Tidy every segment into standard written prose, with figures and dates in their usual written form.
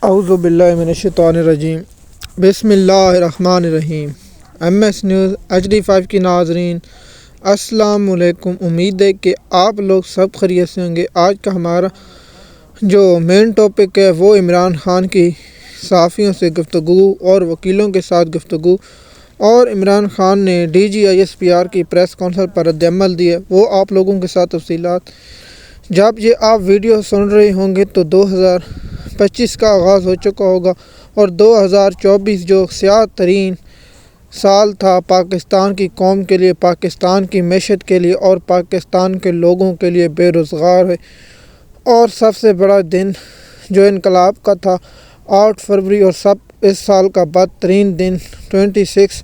اعوذ باللہ من الشیطان الرجیم بسم اللہ الرحمن الرحیم۔ MS نیوز HD5 کی ناظرین السلام علیکم۔ امید ہے کہ آپ لوگ سب خیریت سے ہوں گے۔ آج کا ہمارا جو مین ٹاپک ہے وہ عمران خان کی صحافیوں سے گفتگو اور وکیلوں کے ساتھ گفتگو، اور عمران خان نے DGISPR کی پریس کانفرنس پر رد عمل دیا، وہ آپ لوگوں کے ساتھ تفصیلات۔ جب یہ آپ ویڈیو سن رہے ہوں گے تو 2025 کا آغاز ہو چکا ہوگا، اور 2024 جو سیاہ ترین سال تھا پاکستان کی قوم کے لیے، پاکستان کی معیشت کے لیے اور پاکستان کے لوگوں کے لیے بے روزگار ہے۔ اور سب سے بڑا دن جو انقلاب کا تھا 8 فروری، اور اس سال کا بدترین دن 26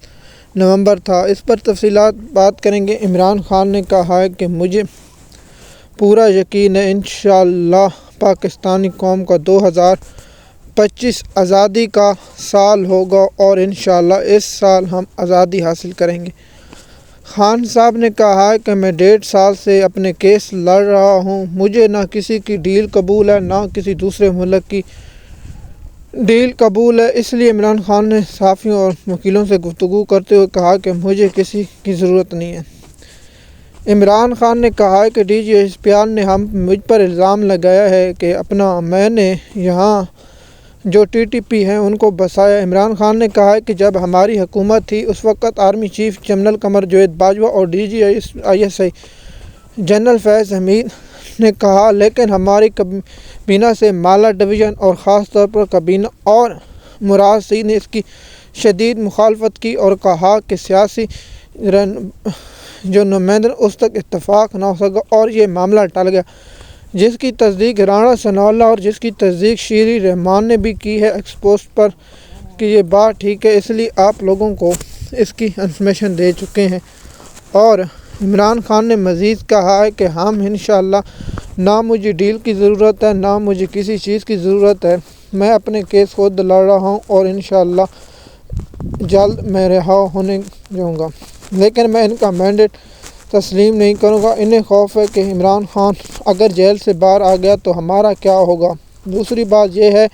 نومبر تھا۔ اس پر تفصیلات بات کریں گے۔ عمران خان نے کہا ہے کہ مجھے پورا یقین ہے انشاءاللہ پاکستانی قوم کا 2025 آزادی کا سال ہوگا، اور انشاءاللہ اس سال ہم آزادی حاصل کریں گے۔ خان صاحب نے کہا ہے کہ میں 1.5 سال سے اپنے کیس لڑ رہا ہوں، مجھے نہ کسی کی ڈیل قبول ہے نہ کسی دوسرے ملک کی ڈیل قبول ہے۔ اس لیے عمران خان نے صحافیوں اور وکیلوں سے گفتگو کرتے ہوئے کہا کہ مجھے کسی کی ضرورت نہیں ہے۔ عمران خان نے کہا کہ DGISPR نے مجھ پر الزام لگایا ہے کہ میں نے یہاں جو TTP ہیں ان کو بسایا۔ عمران خان نے کہا کہ جب ہماری حکومت تھی اس وقت army chief general Qamar Javed Bajwa اور DGISI جنرل فیض حمید نے کہا، لیکن ہماری کابینہ سے مالا ڈویژن اور خاص طور پر کابینہ اور مراد سعید نے اس کی شدید مخالفت کی اور کہا کہ سیاسی جو نمائندے اس تک اتفاق نہ ہو سکا اور یہ معاملہ ٹل گیا، جس کی تصدیق رانا ثناءاللہ اور جس کی تصدیق شیری رحمان نے بھی کی ہے ایکس پوسٹ پر کہ یہ بات ٹھیک ہے۔ اس لیے آپ لوگوں کو اس کی انفارمیشن دے چکے ہیں۔ اور عمران خان نے مزید کہا ہے کہ ہم انشاءاللہ نہ مجھے ڈیل کی ضرورت ہے نہ مجھے کسی چیز کی ضرورت ہے، میں اپنے کیس خود لڑ رہا ہوں اور انشاءاللہ جلد میں رہا ہونے جاؤں گا، لیکن میں ان کا مینڈیٹ تسلیم نہیں کروں گا۔ انہیں خوف ہے کہ عمران خان اگر جیل سے باہر آ گیا تو ہمارا کیا ہوگا۔ دوسری بات یہ ہے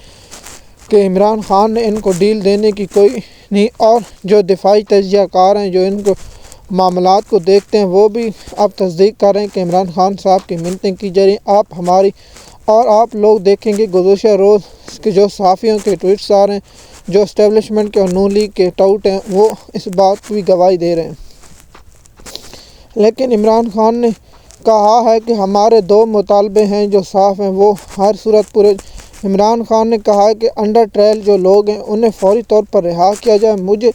کہ عمران خان نے ان کو ڈیل دینے کی کوئی نہیں، اور جو دفاعی تجزیہ کار ہیں جو ان کو معاملات کو دیکھتے ہیں وہ بھی اب تصدیق کر رہے ہیں کہ عمران خان صاحب کی منتیں کی جا رہی ہیں۔ آپ ہماری اور آپ لوگ دیکھیں گے گزشتہ روز کے جو صحافیوں کے ٹویٹس آ رہے ہیں، جو اسٹیبلشمنٹ کے اور نون لیگ کے ٹاؤٹ ہیں وہ اس بات کی گواہی دے رہے ہیں۔ لیکن عمران خان نے کہا ہے کہ ہمارے 2 مطالبے ہیں جو صاف ہیں، وہ ہر صورت پورے۔ عمران خان نے کہا ہے کہ انڈر ٹرائل جو لوگ ہیں انہیں فوری طور پر رہا کیا جائے، مجھے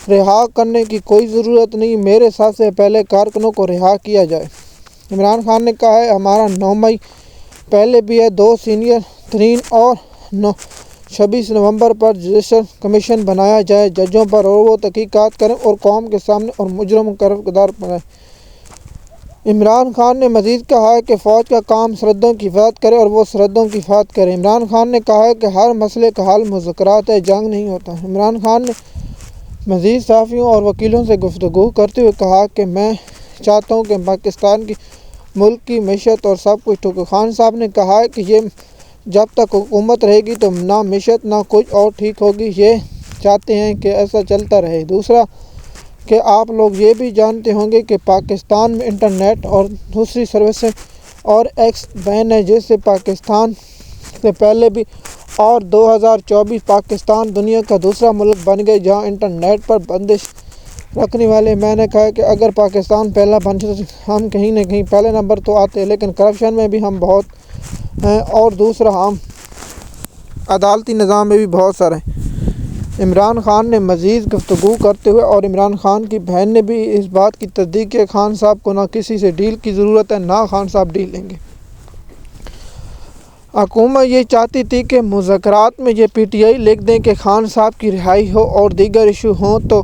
رہا کرنے کی کوئی ضرورت نہیں، میرے سب سے پہلے کارکنوں کو رہا کیا جائے۔ عمران خان نے کہا ہے ہمارا 9 مئی پہلے بھی ہے، 2 سینئر ترین اور 26 نومبر پر جوڈیشل کمیشن بنایا جائے ججوں پر، اور وہ تحقیقات کریں اور قوم کے سامنے اور مجرم کو گرفتار کریں۔ عمران خان نے مزید کہا ہے کہ فوج کا کام سرحدوں کی حفاظت کرے اور وہ سرحدوں کی حفاظت کرے۔ عمران خان نے کہا ہے کہ ہر مسئلے کا حل مذاکرات ہے، جنگ نہیں ہوتا۔ عمران خان نے مزید صحافیوں اور وکیلوں سے گفتگو کرتے ہوئے کہا کہ میں چاہتا ہوں کہ پاکستان کی ملک کی معیشت اور سب کچھ ٹھیک ہو۔ خان صاحب نے کہا ہے کہ یہ جب تک حکومت رہے گی تو نہ معیشت نہ کچھ اور ٹھیک ہوگی، یہ چاہتے ہیں کہ ایسا چلتا رہے۔ دوسرا کہ آپ لوگ یہ بھی جانتے ہوں گے کہ پاکستان میں انٹرنیٹ اور دوسری سروسیں اور ایکس بین ہے، جس سے پاکستان سے پہلے بھی، اور 2024 پاکستان دنیا کا دوسرا ملک بن گئے جہاں انٹرنیٹ پر بندش رکھنے والے۔ میں نے کہا کہ اگر پاکستان پہلا بن جائے تو ہم کہیں نہ کہیں پہلے نمبر تو آتے ہیں، لیکن کرپشن میں بھی ہم بہت ہیں، اور دوسرا ہم عدالتی نظام میں بھی بہت سارے ہیں۔ عمران خان نے مزید گفتگو کرتے ہوئے، اور عمران خان کی بہن نے بھی اس بات کی تصدیق کی کہ خان صاحب کو نہ کسی سے ڈیل کی ضرورت ہے نہ خان صاحب ڈیل لیں گے۔ حکومت یہ چاہتی تھی کہ مذاکرات میں یہ PTI لکھ دیں کہ خان صاحب کی رہائی ہو اور دیگر ایشو ہوں تو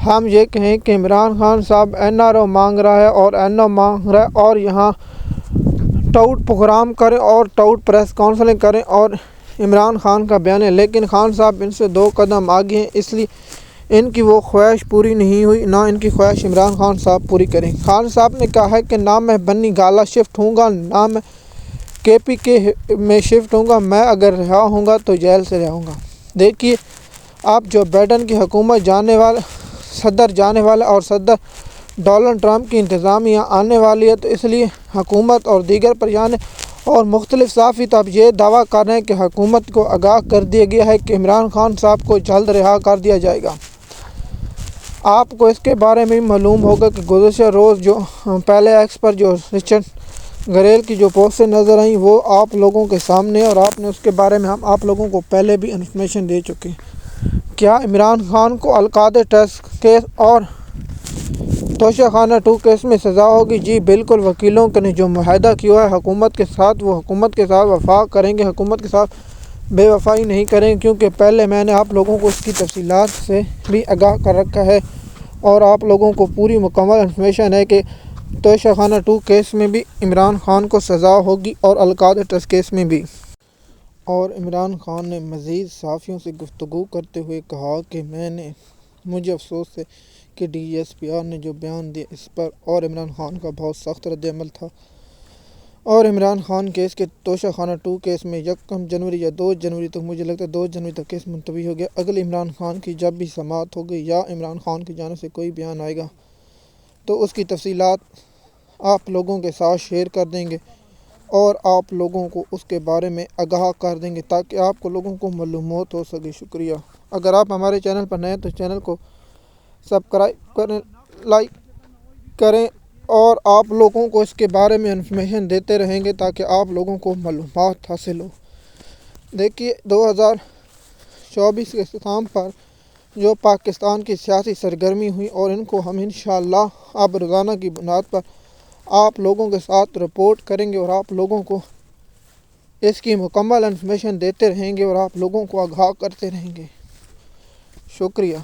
ہم یہ کہیں کہ عمران خان صاحب NRO مانگ رہا ہے اور NO مانگ رہا ہے، اور یہاں ٹاؤٹ پروگرام کریں اور ٹاؤٹ پریس کانفرنس کریں اور عمران خان کا بیان ہے، لیکن خان صاحب ان سے 2 قدم آگے ہیں، اس لیے ان کی وہ خواہش پوری نہیں ہوئی، نہ ان کی خواہش عمران خان صاحب پوری کریں۔ خان صاحب نے کہا ہے کہ نہ میں بنی گالا شفٹ ہوں گا، نہ میں KPK میں شفٹ ہوں گا، میں اگر رہا ہوں گا تو جیل سے رہوں گا۔ دیکھیے آپ جو بائیڈن کی حکومت صدر جانے والا اور صدر ڈونلڈ ٹرمپ کی انتظامیہ آنے والی ہے، تو اس لیے حکومت اور دیگر پریشان اور مختلف صحافی اب یہ دعویٰ کر رہے ہیں کہ حکومت کو آگاہ کر دیا گیا ہے کہ عمران خان صاحب کو جلد رہا کر دیا جائے گا۔ آپ کو اس کے بارے میں معلوم ہوگا کہ گزشتہ روز جو پہلے ایکس پر جو رچرڈ گریل کی جو پوسٹیں نظر آئیں وہ آپ لوگوں کے سامنے، اور آپ نے اس کے بارے میں ہم آپ لوگوں کو پہلے بھی انفارمیشن دے چکے ہیں۔ کیا عمران خان کو القاعدہ ٹیسٹ کیس اور توشہ خانہ 2 کیس میں سزا ہوگی؟ جی بالکل، وکیلوں نے جو معاہدہ کیا ہے حکومت کے ساتھ وہ حکومت کے ساتھ وفا کریں گے، حکومت کے ساتھ بے وفائی نہیں کریں گے، کیونکہ پہلے میں نے آپ لوگوں کو اس کی تفصیلات سے بھی آگاہ کر رکھا ہے، اور آپ لوگوں کو پوری مکمل انفارمیشن ہے کہ توشہ خانہ 2 کیس میں بھی عمران خان کو سزا ہوگی اور القاعدہ ٹیسٹ کیس میں بھی۔ اور عمران خان نے مزید صحافیوں سے گفتگو کرتے ہوئے کہا کہ مجھے افسوس ہے کہ DSPR نے جو بیان دیا اس پر اور عمران خان کا بہت سخت رد عمل تھا، اور عمران خان کیس کے توشہ خانہ 2 کیس میں 1 جنوری یا 2 جنوری تک، مجھے لگتا ہے 2 جنوری تک کیس ملتوی ہو گیا۔ اگلے عمران خان کی جب بھی سماعت ہوگی یا عمران خان کی جانب سے کوئی بیان آئے گا تو اس کی تفصیلات آپ لوگوں کے ساتھ شیئر کر دیں گے اور آپ لوگوں کو اس کے بارے میں آگاہ کر دیں گے تاکہ آپ کو لوگوں کو معلومات ہو سکے۔ شکریہ۔ اگر آپ ہمارے چینل پر نئے ہیں تو چینل کو سبسکرائب کریں، لائک کریں، اور آپ لوگوں کو اس کے بارے میں انفارمیشن دیتے رہیں گے تاکہ آپ لوگوں کو معلومات حاصل ہو۔ دیکھیے 2024 کے اختتام پر جو پاکستان کی سیاسی سرگرمی ہوئی، اور ان کو ہم انشاءاللہ اب روزانہ کی بنیاد پر آپ لوگوں کے ساتھ رپورٹ کریں گے، اور آپ لوگوں کو اس کی مکمل انفارمیشن دیتے رہیں گے اور آپ لوگوں کو آگاہ کرتے رہیں گے۔ شکریہ۔